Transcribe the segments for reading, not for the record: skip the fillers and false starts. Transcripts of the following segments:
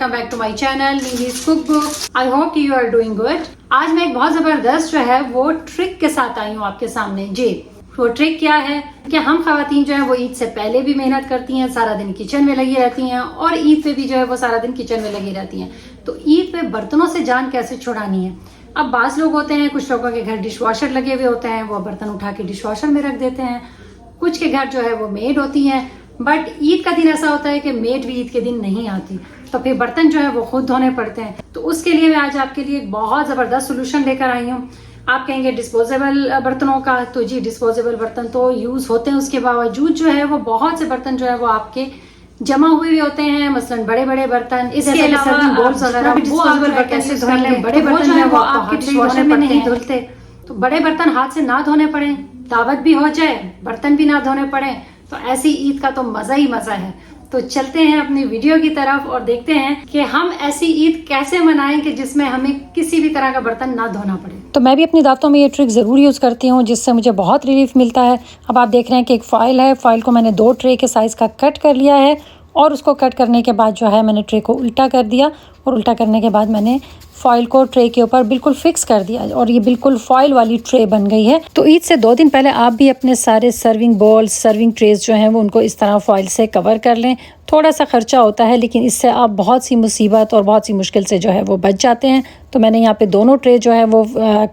Welcome back to my channel Neeli's cook book. I hope you are doing good. आज मैं एक बहुत जबरदस्त जो है वो ट्रिक के साथ आई हूँ आपके सामने। जी, वो ट्रिक क्या है कि हम खवातीन जो है वो ईद से पहले भी मेहनत करती हैं, सारा दिन किचन में लगी रहती हैं और ईद पे भी जो है वो सारा दिन किचन में लगी रहती हैं। तो ईद पे बर्तनों से जान कैसे छुड़ानी है। अब बाज लोग होते हैं, कुछ लोगों के घर डिश वॉशर लगे हुए होते हैं, वो बर्तन उठा के डिश वॉशर में रख देते हैं। कुछ के घर जो है वो मेड होती हैं, बट ईद का दिन ऐसा होता है कि मेड भी ईद के दिन नहीं आती, तो फिर बर्तन जो है वो खुद धोने पड़ते हैं। तो उसके लिए मैं आज आपके लिए एक बहुत जबरदस्त सोल्यूशन लेकर आई हूँ। आप कहेंगे डिस्पोजेबल बर्तनों का, तो जी डिस्पोजेबल बर्तन तो यूज होते हैं, उसके बावजूद जो है वो बहुत से बर्तन जो है वो आपके जमा हुए भी होते हैं, मसलन बड़े बड़े बर्तन। इसके अलावा बॉल्स वगैरह डिस्पोजेबल बर्तन कैसे धोने, बड़े बर्तन जो है वो आपके डिशवॉशर में नहीं धुलते, तो बड़े बर्तन हाथ से ना धोने पड़े, दावत भी हो जाए, बर्तन भी ना धोने पड़े, तो ऐसी ईद का तो मजा ही मजा है। तो चलते हैं अपनी वीडियो की तरफ और देखते हैं कि हम ऐसी ईद कैसे मनाएं कि जिसमें हमें किसी भी तरह का बर्तन ना धोना पड़े। तो मैं भी अपनी दावतों में ये ट्रिक ज़रूर यूज़ करती हूँ, जिससे मुझे बहुत रिलीफ मिलता है। अब आप देख रहे हैं कि एक फ़ॉइल है, फ़ॉइल को मैंने 2 ट्रे के साइज़ का कट कर लिया है और उसको कट करने के बाद जो है मैंने ट्रे को उल्टा कर दिया और उल्टा करने के बाद मैंने फ़ॉइल को ट्रे के ऊपर बिल्कुल फिक्स कर दिया और ये बिल्कुल फ़ॉइल वाली ट्रे बन गई है। तो ईद से 2 दिन पहले आप भी अपने सारे सर्विंग बॉल्स, सर्विंग ट्रेस जो हैं वो उनको इस तरह फ़ॉइल से कवर कर लें। थोड़ा सा ख़र्चा होता है, लेकिन इससे आप बहुत सी मुसीबत और बहुत सी मुश्किल से जो है वो बच जाते हैं। तो मैंने यहाँ पे दोनों ट्रे जो है वो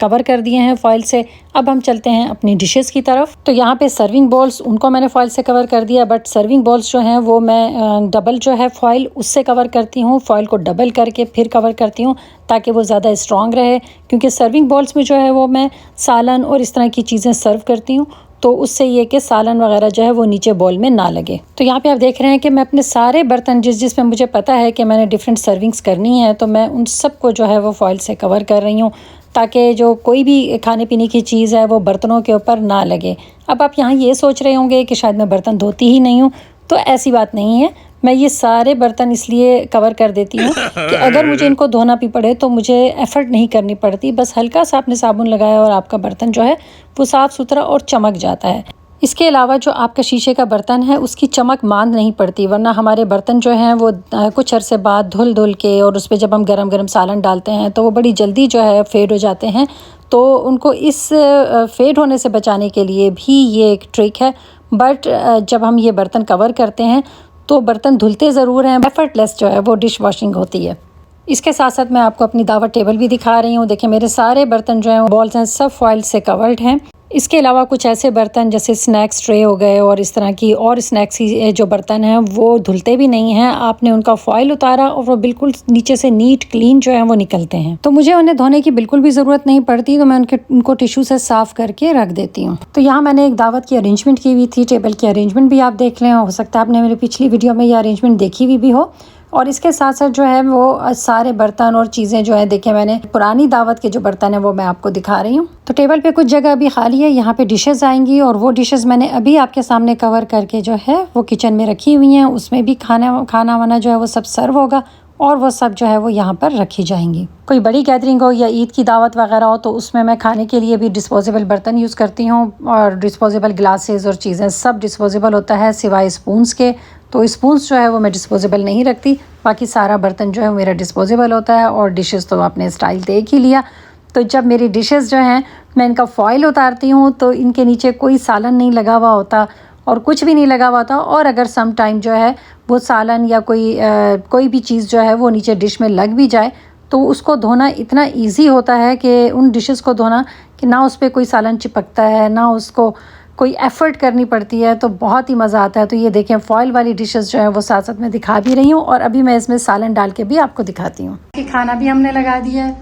कवर कर दिए हैं फ़ॉइल से। अब हम चलते हैं अपनी डिशेस की तरफ। तो यहाँ पे सर्विंग बॉल्स, उनको मैंने फ़ॉइल से कवर कर दिया, बट सर्विंग बॉल्स जो हैं वो मैं डबल जो है फ़ॉइल उससे कवर करती हूँ। फ़ॉइल को डबल करके फिर कवर करती हूँ ताकि वो ज़्यादा स्ट्रॉन्ग रहे, क्योंकि सर्विंग बॉल्स में जो है वो मैं सालन और इस तरह की चीज़ें सर्व करती हूँ, तो उससे ये कि सालन वगैरह जो है वो नीचे बॉल में ना लगे। तो यहाँ पे आप देख रहे हैं कि मैं अपने सारे बर्तन जिसमें मुझे पता है कि मैंने डिफरेंट सर्विंग्स करनी है, तो मैं उन सबको जो है वो फ़ॉइल से कवर कर रही हूँ ताकि जो कोई भी खाने पीने की चीज़ है वो बर्तनों के ऊपर ना लगे। अब आप यहाँ ये सोच रहे होंगे कि शायद मैं बर्तन धोती ही नहीं हूँ, तो ऐसी बात नहीं है। मैं ये सारे बर्तन इसलिए कवर कर देती हूँ कि अगर मुझे इनको धोना भी पड़े तो मुझे एफ़र्ट नहीं करनी पड़ती, बस हल्का सा आपने साबुन लगाया और आपका बर्तन जो है वो साफ़ सुथरा और चमक जाता है। इसके अलावा जो आपका शीशे का बर्तन है उसकी चमक मांद नहीं पड़ती, वरना हमारे बर्तन जो हैं वो कुछ अरसे बाद धुल के और उस पर जब हम गरम गरम सालन डालते हैं तो वो बड़ी जल्दी जो है फेड हो जाते हैं। तो उनको इस फेड होने से बचाने के लिए भी ये एक ट्रिक है। बट जब हम ये बर्तन कवर करते हैं तो बर्तन धुलते ज़रूर हैं, एफर्टलेस जो है वो डिश वॉशिंग होती है। इसके साथ साथ मैं आपको अपनी दावत टेबल भी दिखा रही हूँ। देखिए मेरे सारे बर्तन जो हैं बॉल्स हैं सब फॉइल से कवर्ड हैं। इसके अलावा कुछ ऐसे बर्तन जैसे स्नैक्स ट्रे हो गए और इस तरह की और स्नैक्स की जो बर्तन हैं वो धुलते भी नहीं हैं। आपने उनका फॉइल उतारा और वो बिल्कुल नीचे से नीट क्लीन जो है वो निकलते हैं, तो मुझे उन्हें धोने की बिल्कुल भी ज़रूरत नहीं पड़ती। तो मैं उनको टिश्यू से साफ़ करके रख देती हूँ। तो यहाँ मैंने एक दावत की अरेंजमेंट की हुई थी, टेबल की अरेंजमेंट भी आप देख लें। हो सकता है आपने मेरी पिछली वीडियो में ये अरेंजमेंट देखी हुई भी हो। और इसके साथ साथ जो है वो सारे बर्तन और चीज़ें जो है देखें, मैंने पुरानी दावत के जो बर्तन है वो मैं आपको दिखा रही हूँ। तो टेबल पे कुछ जगह अभी खाली है, यहाँ पे डिशेस आएंगी और वो डिशेस मैंने अभी आपके सामने कवर करके जो है वो किचन में रखी हुई हैं। उसमें भी खाना वाना जो है वो सब सर्व होगा और वो सब जो है वो यहाँ पर रखी जाएंगी। कोई बड़ी गैदरिंग हो या ईद की दावत वगैरह हो तो उसमें मैं खाने के लिए भी डिस्पोजेबल बर्तन यूज़ करती हूँ और डिस्पोजेबल ग्लासेस और चीज़ें सब डिस्पोजेबल होता है सिवाय स्पून्स के। तो स्पून्स जो है वो मैं डिस्पोजेबल नहीं रखती, बाकी सारा बर्तन जो है मेरा डिस्पोजेबल होता है। और डिशेस तो आपने स्टाइल देख ही लिया। तो जब मेरी डिशेस जो हैं मैं इनका फॉइल उतारती हूँ तो इनके नीचे कोई सालन नहीं लगा हुआ होता और कुछ भी नहीं लगा हुआ था। और अगर सम टाइम जो है वो सालन या कोई भी चीज़ जो है वो नीचे डिश में लग भी जाए तो उसको धोना इतना इजी होता है कि उन डिशेस को धोना कि ना उस पर कोई सालन चिपकता है, ना उसको कोई एफ़र्ट करनी पड़ती है, तो बहुत ही मज़ा आता है। तो ये देखें फॉइल वाली डिशेस जो है वो साथ साथ मैं दिखा भी रही हूँ और अभी मैं इसमें सालन डाल के भी आपको दिखाती हूँ। खाना भी हमने लगा दिया है,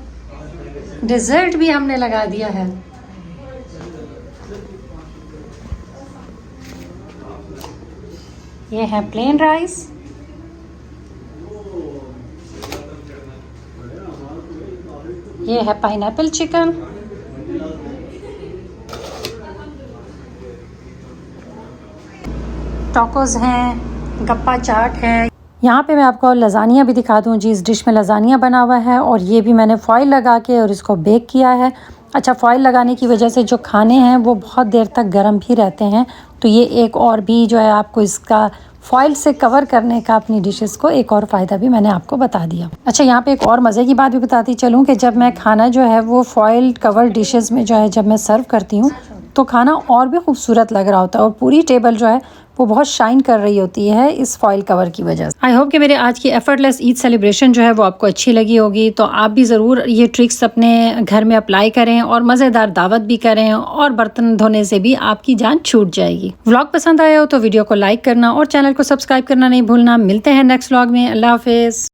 डिज़र्ट भी हमने लगा दिया है। ये है प्लेन राइस, ये है पाइनएप्पल चिकन, टोकोस हैं, गप्पा चाट है, यहाँ पे मैं आपको लजानिया भी दिखा दूँ जी। इस डिश में लजानिया बना हुआ है और ये भी मैंने फॉइल लगा के और इसको बेक किया है। अच्छा, फॉइल लगाने की वजह से जो खाने हैं वो बहुत देर तक गर्म भी रहते हैं, तो ये एक और भी जो है आपको इसका फॉइल से कवर करने का अपनी डिशेस को एक और फ़ायदा भी मैंने आपको बता दिया। अच्छा, यहाँ पे एक और मज़े की बात भी बताती चलूँ कि जब मैं खाना जो है वो फॉइल कवर डिशेस में जो है जब मैं सर्व करती हूँ तो खाना और भी खूबसूरत लग रहा होता है और पूरी टेबल जो है वो बहुत शाइन कर रही होती है इस फॉइल कवर की वजह से। आई होप कि मेरे आज की एफर्टलेस ईद सेलिब्रेशन जो है वो आपको अच्छी लगी होगी। तो आप भी ज़रूर ये ट्रिक्स अपने घर में अप्लाई करें और मज़ेदार दावत भी करें और बर्तन धोने से भी आपकी जान छूट जाएगी। व्लॉग पसंद आया हो तो वीडियो को लाइक करना और चैनल को सब्सक्राइब करना नहीं भूलना। मिलते हैं नेक्स्ट व्लॉग में। अल्लाह हाफिज़।